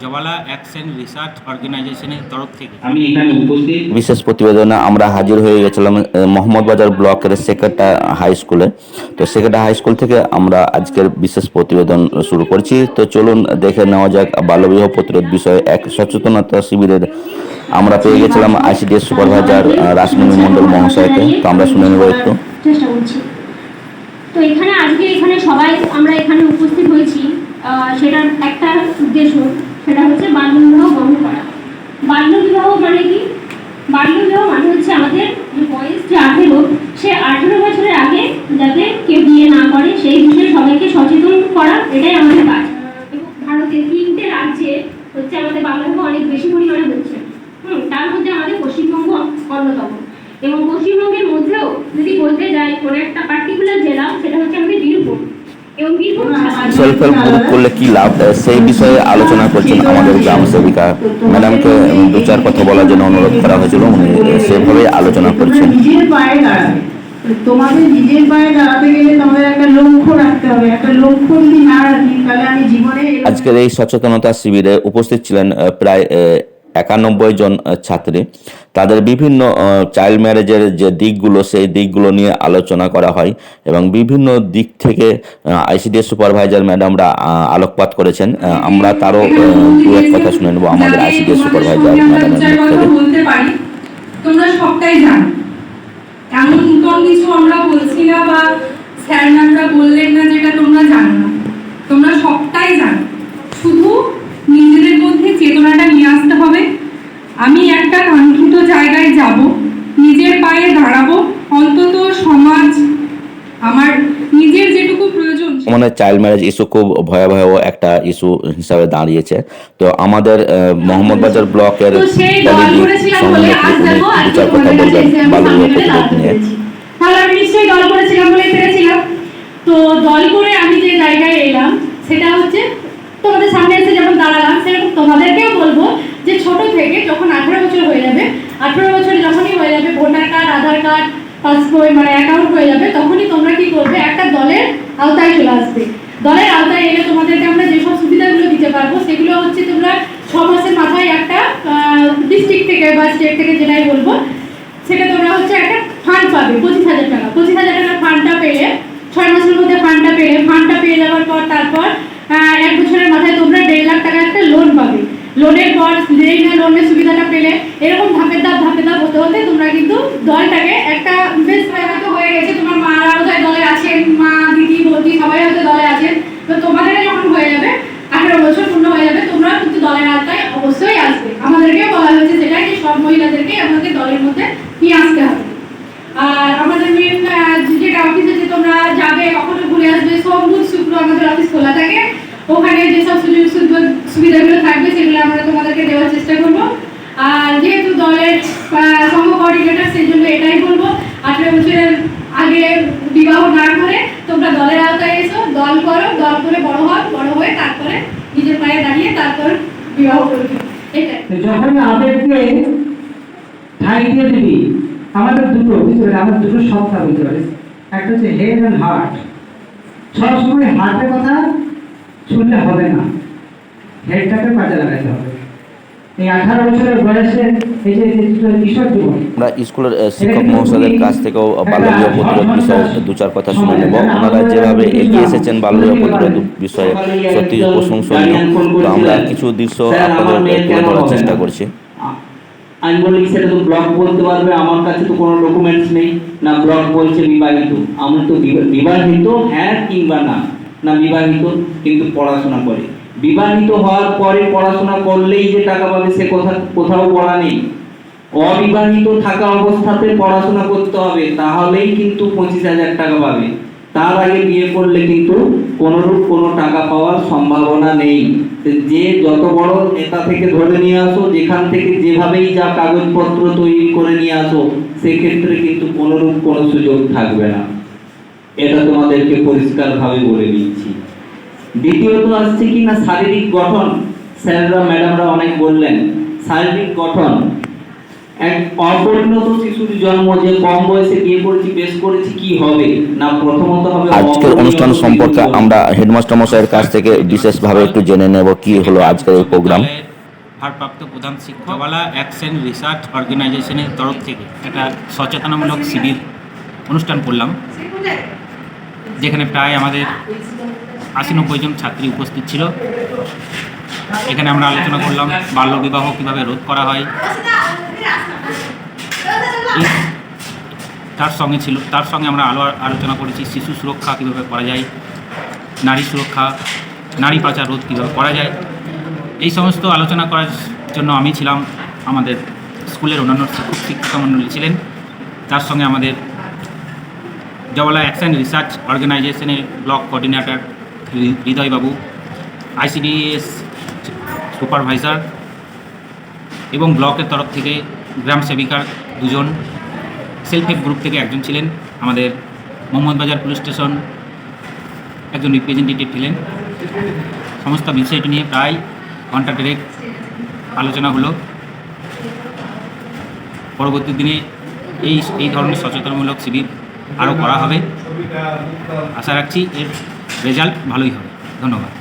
জওয়ালা action research অর্গানাইজেশনের তরফ থেকে আমি এখানে উপস্থিত। বিশেষ প্রতিবেদনে আমরা হাজির হয়ে গেছিলাম মোহাম্মদবাজার ব্লকের সেকেন্ডা হাই স্কুলে। তো সেকেন্ডা হাই স্কুল থেকে আমরা আজকের বিশেষ প্রতিবেদন শুরু করছি। তো চলুন দেখে নেওয়া যাক বাল্যবিবাহ প্রতিরোধ বিষয়ে এক সচেতনতা শিবিরের আমরা পেয়ে গেছিলাম আইসিডিএস সুপারভাইজার রাসমণি মণ্ডল মহাশয়কে। তো আমরা শুনে নেব একটু। চেষ্টা করছি। তো এখানে সবাই আমরা এখানে উপস্থিত হয়েছি, সেটার একটা উদ্দেশ্য, সেটা হচ্ছে বাল্যবিবাহ বন্ধ করা। বাল্যবিবাহ মানে কি? বাল্যবিবাহ মানে হচ্ছে আমাদের যে বয়স যে 18, সে 18 বছরের আগে যাতে কেউ বিয়ে না করে সেই বিষয়ে সবাইকে সচেতন করা, এটাই আমাদের কাজ। ভারতের 3টে রাজ্যে হচ্ছে আমাদের বাল্যবিবাহ অনেক বেশি পরিমাণে হচ্ছে। তার মধ্যে আমাদের পশ্চিমবঙ্গ অন্যতম। এবং পশ্চিমবঙ্গের মধ্যেও যদি বলতে যাই কোনো একটা পার্টিকুলার জেলা, সেটা হচ্ছে আমাদের বীরভূম। এবং বীরভূম সেলফ হেল্প গ্রুপ করলে কি লাভ, সেই বিষয়ে আলোচনা করছেন আমাদের গ্রাম সেবিকা ম্যাডামকে। 2-4 কথা বলার জন্য অনুরোধ করা হয়েছিল, উনি সেভাবেই আলোচনা করছেন। নিজের পায়ে দাঁড়াবে, তোমাদের নিজের পায়ে দাঁড়াতে গেলে তোমাদের একটা লক্ষ্য রাখতে হবে। একটা লক্ষ্য যদি না রাখি তাহলে আমি জীবনে। আজকের এই সচেতনতা শিবিরে উপস্থিত ছিলেন প্রায় 91 জন ছাত্রী। তাদের বিভিন্ন চাইল্ড ম্যারেজের যে দিকগুলো, সেই দিকগুলো নিয়ে আলোচনা করা হয় এবং বিভিন্ন দিক থেকে আইসিডিএস সুপারভাইজার ম্যাডামরা আলোকপাত করেছেন। আমরা তারও দু এক কথা শুনে নেব আমাদের আইসিডিএস সুপারভাইজার ম্যাডামের মুখ থেকে। বলতে পারি তোমরা সবটাই জানো, এমন নতুন কিছু আমরা বলছি না বা স্যার ম্যামরা বললেন না যেটা তোমরা জানো না। তোমরা সবটাই জানো, শুধু নিজেদের মধ্যে চেতনাটা নিয়ে আসতে হবে। আমি একটা কাঙ্ক্ষিত জায়গায় যাব, নিজের পায়ে দাঁড়াবো, অন্তত সমাজ আমার নিজের যেটুকু প্রয়োজন। মানে চাইল্ড ম্যারেজ ইস্যু খুব ভয়াবহ একটা ইস্যু হিসাবে দাঁড়িয়েছে। তো আমাদের মোহাম্মদবাজার ব্লকের কথা বলবেন বাল্যবিবাহ প্রতিরোধ নিয়ে। তাহলে আমি নিশ্চয়ই দল করেছিলাম বলে পেরেছিলাম। তো দল করে আমি যে জায়গায় এলাম সেটা হচ্ছে তোমাদের সামনে এসে যেমন দাঁড়ালাম, সেরকম তোমাদেরকেও বলবো যে ছোট থেকে যখন 18 বছর হয়ে যাবে, 18 বছর যখনই হয়ে যাবে, ভোটার কার্ড, আধার কার্ড, পাসপোর্ট মানে অ্যাকাউন্ট হয়ে যাবে, তখনই তোমরা কি করবে, একটা দলের আওতায় চলে আসবে। দলের আওতায় এলে তোমাদেরকে আমরা যেসব সুবিধাগুলো দিতে পারবো সেগুলো হচ্ছে তোমরা 6 মাসের মাথায় একটা ডিস্ট্রিক্ট থেকে বা স্টেট থেকে যেটাই বলবো, সেটা তোমরা হচ্ছে একটা ফান্ড পাবে 25,000 টাকা। 25,000 টাকার ফান্ডটা পেলে 6 মাসের মধ্যে ফান্ডটা পেয়ে যাওয়ার পর তারপর 1 বছরের মাথায় তোমরা 1.5 লাখ টাকা একটা লোন পাবে। লোনের পর লোনের সুবিধাটা পেলে এরকম ধাপে ধাপ হতে হতে তোমরা কিন্তু দলটাকে একটা বেশ হয়তো হয়ে গেছে। তোমার মারা বোধহয় দলে আছেন, মা, দিদি, বৌদি সবাই হয়তো দলে আছেন। তো তোমাদের যখন হয়ে যাবে 18 বছর পূর্ণ হয়ে যাবে, তোমরা কিন্তু দলের আওতায় অবশ্যই আসবে। আমাদেরকেও বলা হয়েছে সেটা যে সব মহিলাদেরকে আমাদের দলের মধ্যে নিয়ে আসতে হবে। আর আমাদের মেন যেটা অফিসে যে তোমরা যাবে, কখনো ঘুরে আসবে, সোম, বুধ, শুক্র আমাদের অফিস খোলা থাকে। ওখানে যেসব সুযোগ সুবিধাগুলো থাকবে সেগুলো আমরা তোমাদেরকে দেওয়ার চেষ্টা করব। আর যেহেতু দলের সঙ্গ কোঅর্ডিনেটর, সেই জন্য এটাই বলবো, 18 বছরের আগে বিবাহ না করে তোমরা দলের আওতায় এসো, দল করো, দল করে বড় হয়ে তারপরে নিজের পায়ে দাঁড়িয়ে তারপর বিবাহ করবে। এটাই যখন আবেগকে ঠাঁই দিয়ে দিবি, আমাদের দুটো সত্তা বুঝতে পারিস। একটা হচ্ছে হেড অ্যান্ড হার্ট। সবসময় হার্টের কথা শুনলে হবে না, হেডটাকে কাজে লাগাতে হবে। এই 18 বছরের বয়সে এই যে কিশোর জীবন, আমরা স্কুলের শিক্ষক মহাশয়দের কাছ থেকেও বাল্যবিবাহ প্রতিরোধ বিষয়ে 2-4 কথা শুনে নেব। ওনারা যেভাবে এগিয়ে এসেছেন বাল্যবিবাহ প্রতিরোধ বিষয়ে সত্যি প্রশংসনীয়। তো আমরা কিছু দৃশ্য আপনাদের তুলে ধরার চেষ্টা করছি। আমি বলি সেটা তো ব্লক বলতে পারবে, আমার কাছে তো কোনো ডকুমেন্টস নেই, না ব্লক বলছে বিবাহিত। আমি তো বিবাহিত হ্যাঁ কিংবা না বিবাহিত কিন্তু পড়াশোনা করে। বিবাহিত হওয়ার পরে পড়াশোনা করলেই যে টাকা পাবে সে কথা কোথাও বলা নেই। অবিবাহিত থাকা অবস্থাতে পড়াশোনা করতে হবে, তাহলেই কিন্তু 25,000 টাকা পাবে। তার আগে বিয়ে করলে কিন্তু কোনোরূপ কোনো টাকা পাওয়ার সম্ভাবনা নেই। যে যত বড় নেতা থেকে ধরে নিয়ে আসো, যেখান থেকে যেভাবেই যা কাগজপত্র তৈরি করে নিয়ে আসো, সেক্ষেত্রে কিন্তু কোনোরূপ কোনো সুযোগ থাকবে না। এটা তোমাদেরকে পরিষ্কারভাবে বলে দিচ্ছি। দ্বিতীয়ত আসছে কি না শারীরিক গঠন। স্যাররা ম্যাডামরা অনেক বললেন শারীরিক গঠন। এক অপরিণত শিশুর জন্ম, যে কম বয়সে বিয়ে করেছি, বেশ করেছি, কি হবে না প্রথমত হবে আজকের অনুষ্ঠান সম্পর্কে আমরা হেডমাস্টার মশাইয়ের কাছ থেকে বিশেষভাবে একটু জেনে নেব কি হলো আজকের এই প্রোগ্রাম। বিদ্যালয়ের ভারপ্রাপ্ত প্রধান শিক্ষক জওয়ালা অ্যাকশন রিসার্চ অর্গানাইজেশনের তরফ থেকে একটা সচেতনামূলক শিবির অনুষ্ঠান করলাম, যেখানে প্রায় আমাদের 80-90 জন ছাত্রী উপস্থিত ছিল। এখানে আমরা আলোচনা করলাম বাল্যবিবাহ কীভাবে রোধ করা হয়। তার সঙ্গে আমরা আলোচনা করেছি শিশু সুরক্ষা কীভাবে করা যায়, নারী সুরক্ষা, নারী পাচার রোধ কীভাবে করা যায়। এই সমস্ত আলোচনা করার জন্য আমি ছিলাম, আমাদের স্কুলের অন্যান্য শিক্ষক মণ্ডলী ছিলেন, তার সঙ্গে আমাদের জওয়ালা অ্যাকশন রিসার্চ অর্গানাইজেশনের ব্লক কোঅর্ডিনেটর হৃদয়বাবু, ICDS সুপারভাইজার এবং ব্লকের তরফ থেকে গ্রাম সেবিকার 2 জন, সেলফ হেল্প গ্রুপ থেকে 1 জন ছিলেন, আমাদের মোহাম্মদবাজার পুলিশ স্টেশন একজন রিপ্রেজেন্টেটিভ ছিলেন। সমস্ত বিষয়টি নিয়ে প্রায় ঘন্টা দেড়েক আলোচনা হলো। পরবর্তী দিনে এই ধরনের সচেতনমূলক শিবির আরও করা হবে। আশা রাখছি এর রেজাল্ট ভালোই হবে। ধন্যবাদ।